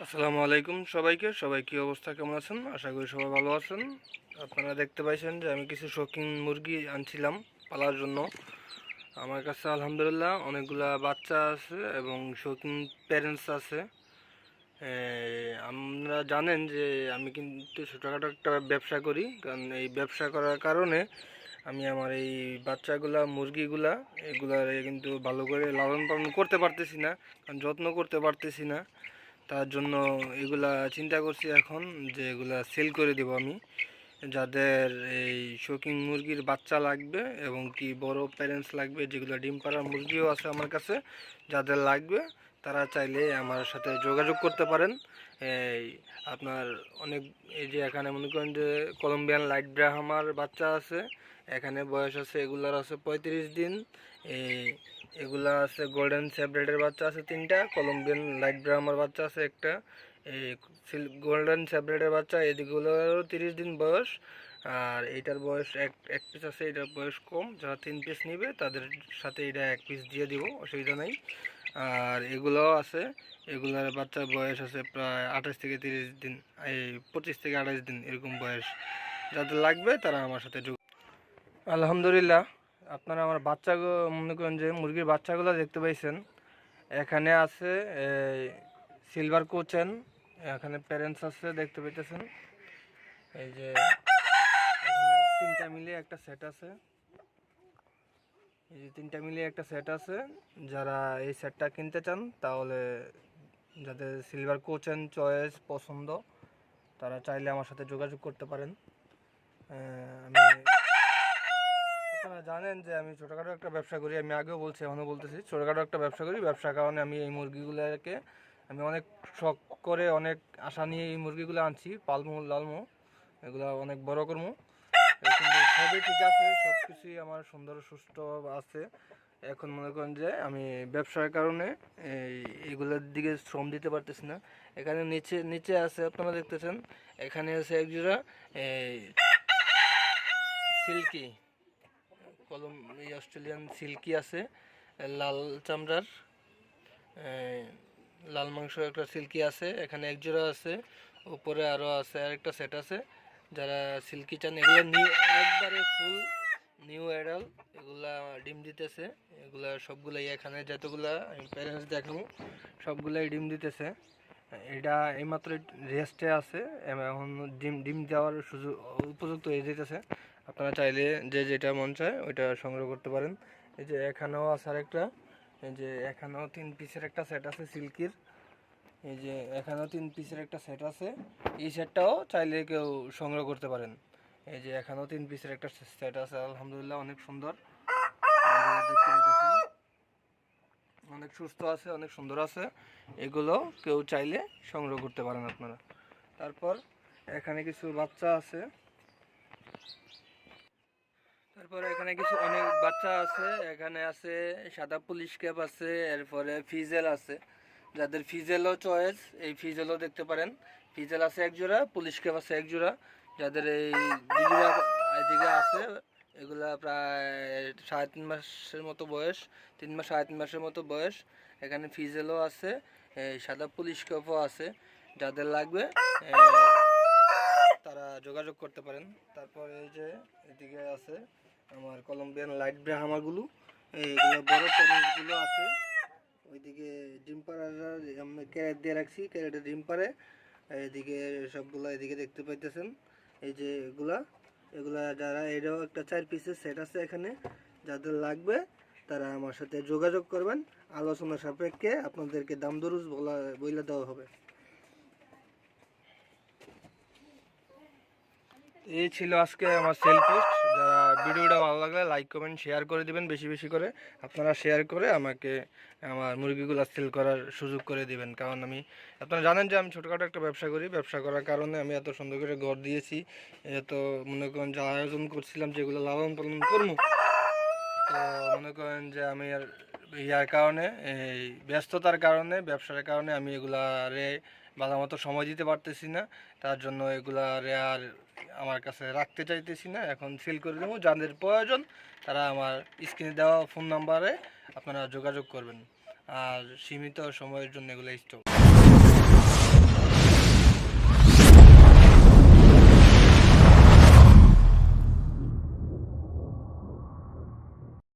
আসসালামু আলাইকুম সবাইকে। সবাই কি অবস্থা, কেমন আছেন? আশা করি সবাই ভালো আছেন। আপনারা দেখতে পাইছেন যে আমি কিছু শৌখিন মুরগি আনছিলাম পালার জন্য। আমার কাছে আলহামদুলিল্লাহ অনেকগুলা বাচ্চা আছে এবং শৌখিন প্যারেন্টস আছে। আপনারা জানেন যে আমি কিন্তু ছোটোখাটো একটা ব্যবসা করি, কারণ এই ব্যবসা করার কারণে আমি আমার এই বাচ্চাগুলা মুরগিগুলা এগুলার কিন্তু ভালো করে লালন পালন করতে পারতেছি না, কারণ যত্ন করতে পারতেছি না। তার জন্য এগুলা চিন্তা করছি এখন যে এগুলা সেল করে দেব আমি। যাদের এই শৌখিন মুরগির বাচ্চা লাগবে এবং কি বড় প্যারেন্টস লাগবে, যেগুলো ডিম পাড়া মুরগিও আছে আমার কাছে, যাদের লাগবে তারা চাইলে আমার সাথে যোগাযোগ করতে পারেন। এই আপনার অনেক, এই যে এখানে মনে করেন যে কলম্বিয়ান লাইট ব্রাহ্মার বাচ্চা আছে, এখানে বয়স আছে এগুলার আছে 35 দিন। এই এগুলা আছে গোল্ডেন স্যাব্রেডের বাচ্চা আছে 3টা, কলম্বিয়ান লাইট ব্রাহ্মার বাচ্চা আছে একটা, এই গোল্ডেন স্যাব্রেডের বাচ্চা এদিকগুলোরও 30 দিন বয়স। আর এইটার বয়স এক পিস আছে, এটার বয়স কম, যারা 3 পিস নিবে তাদের সাথে এটা 1 পিস দিয়ে দিব, অসুবিধা নাই। আর এগুলোও আছে, এগুলার বাচ্চার বয়স আছে প্রায় 28 থেকে 30 দিন, এই 25 থেকে 28 দিন এরকম বয়স। যাদের লাগবে তারা আমার সাথে যোগ। আলহামদুলিল্লাহ, আপনারা আমার বাচ্চাগুলো মনে করেন যে মুরগির বাচ্চাগুলো দেখতে পাইছেন। এখানে আছে সিলভার কোচেন, এখানে প্যারেন্টস আছে দেখতে পাইতেছেন। এই যে এখানে 3টা মিলিয়ে একটা সেট আছে, এই যে 3টা মিলিয়ে একটা সেট আছে। যারা এই সেটটা কিনতে চান তাহলে, যাদের সিলভার কোচেন চয়েস পছন্দ, তারা চাইলে আমার সাথে যোগাযোগ করতে পারেন। আমি, আপনারা জানেন যে আমি ছোটোখাটো একটা ব্যবসা করি, আমি আগেও বলছি এখনও বলতেছি, ছোটোখাটো একটা ব্যবসা করি। ব্যবসার কারণে আমি এই মুরগিগুলোকে আমি অনেক শখ করে, অনেক আশা নিয়ে এই মুরগিগুলো আনছি, পালমু লালমু, এগুলো অনেক বড় করমু। কিন্তু সবই ঠিক আছে, সব কিছুই আমার সুন্দর সুস্থ আছে। এখন মনে করেন যে আমি ব্যবসার কারণে এইগুলোর দিকে শ্রম দিতে পারতেছি না। এখানে নিচে নিচে আছে, আপনারা দেখতেছেন, এখানে আছে একজোড়া সিল্কি কলম, এই অস্ট্রেলিয়ান সিল্কি আছে, লাল চামড়ার, লাল মাংস একটা সিল্কি আছে, এখানে একজোড়া আছে। উপরে আরও আছে, আরেকটা সেট আছে। যারা সিল্কি চান, এগুলো নিউ, একবারে ফুল নিউ অ্যাডাল, এগুলা ডিম দিতেছে। এগুলা সবগুলাই এখানে যতগুলা আমি প্যারেন্টস দেখাবো সবগুলাই ডিম দিতেছে। এটা এইমাত্র রেস্টে আছে, এখন ডিম ডিম দেওয়ার সুযোগ উপযুক্ত হয়ে যেতেছে। আপনারা চাইলে যে যেটা মন চায় ওইটা সংগ্রহ করতে পারেন। এই যে এখানেও আছে আরেকটা, এই যে এখানেও 3 পিসের একটা সেট আছে সিল্কির। এই যে এখানেও 3 পিসের একটা সেট আছে, এই সেটটাও চাইলে কেউ সংগ্রহ করতে পারেন। এই যে এখানেও 3 পিসের একটা সেট আছে, আলহামদুলিল্লাহ অনেক সুন্দর, দেখতে পাচ্ছেন, অনেক সুস্থ আছে, অনেক সুন্দর আছে। এগুলো কেউ চাইলে সংগ্রহ করতে পারেন আপনারা। তারপর এখানে কিছু বাচ্চা আছে, তারপরে এখানে কিছু অনেক বাচ্চা আছে। এখানে আছে সাদা পুলিশ ক্যাপ আছে, এরপরে ফিজেল আছে। যাদের ফিজেলও চয়েস, এই ফিজেলও দেখতে পারেন। ফিজেল আছে এক জোড়া, পুলিশ ক্যাপ আছে এক জোড়া। যাদের এই দুজোড়া এদিকে আছে, এগুলা প্রায় 3.5 মাসের মতো বয়স, 3 মাস 3.5 মাসের মতো বয়স। এখানে ফিজেলও আছে, এই সাদা পুলিশ ক্যাপও আছে। যাদের লাগবে তারা যোগাযোগ করতে পারেন। তারপর এই যে এদিকে আছে আমার কলম্বিয়ান লাইট ব্রাহ্মাগুলো, এইগুলো বড় প্যারেন্টসগুলো আছে। ওইদিকে ডিম পাড়ারা আমরা ক্যারেট দিয়ে রাখছি, ক্যারেটে ডিম পাড়ে। এদিকে সবগুলো এদিকে দেখতে পাইতেছেন, এই যে এগুলা, এগুলা যারা, এটাও একটা 4 পিসের সেট আছে এখানে। যাদের লাগবে তারা আমার সাথে যোগাযোগ করবেন, আলোচনা সাপেক্ষে আপনাদেরকে দাম দরুজ বলে দেওয়া হবে। এই ছিল আজকে আমার সেল পোস্ট। যারা ভিডিওটা ভালো লাগলে লাইক কমেন্ট শেয়ার করে দিবেন, বেশি বেশি করে আপনারা শেয়ার করে আমাকে আমার মুরগিগুলো সেল করার সুযোগ করে দিবেন। কারণ আমি, আপনারা জানেন যে আমি ছোটোখাটো একটা ব্যবসা করি, ব্যবসা করার কারণে আমি এত সুন্দর করে ঘর দিয়েছি, এত মনে করেন যে আয়োজন করছিলাম যেগুলো লালন পালন করবো। তো মনে করেন যে আমি আর ইয়ার কারণে, এই ব্যস্ততার কারণে, ব্যবসার কারণে আমি এগুলারে ভালো মতো সময় দিতে পারতেছি না। তার জন্য এগুলারে আর আমার কাছে রাখতে চাইতেছি না, এখন সেল করে দেবো। যাদের প্রয়োজন তারা আমার স্ক্রিনে দেওয়া ফোন নাম্বারে আপনারা যোগাযোগ করবেন। আর সীমিত সময়ের জন্য এগুলো স্টক।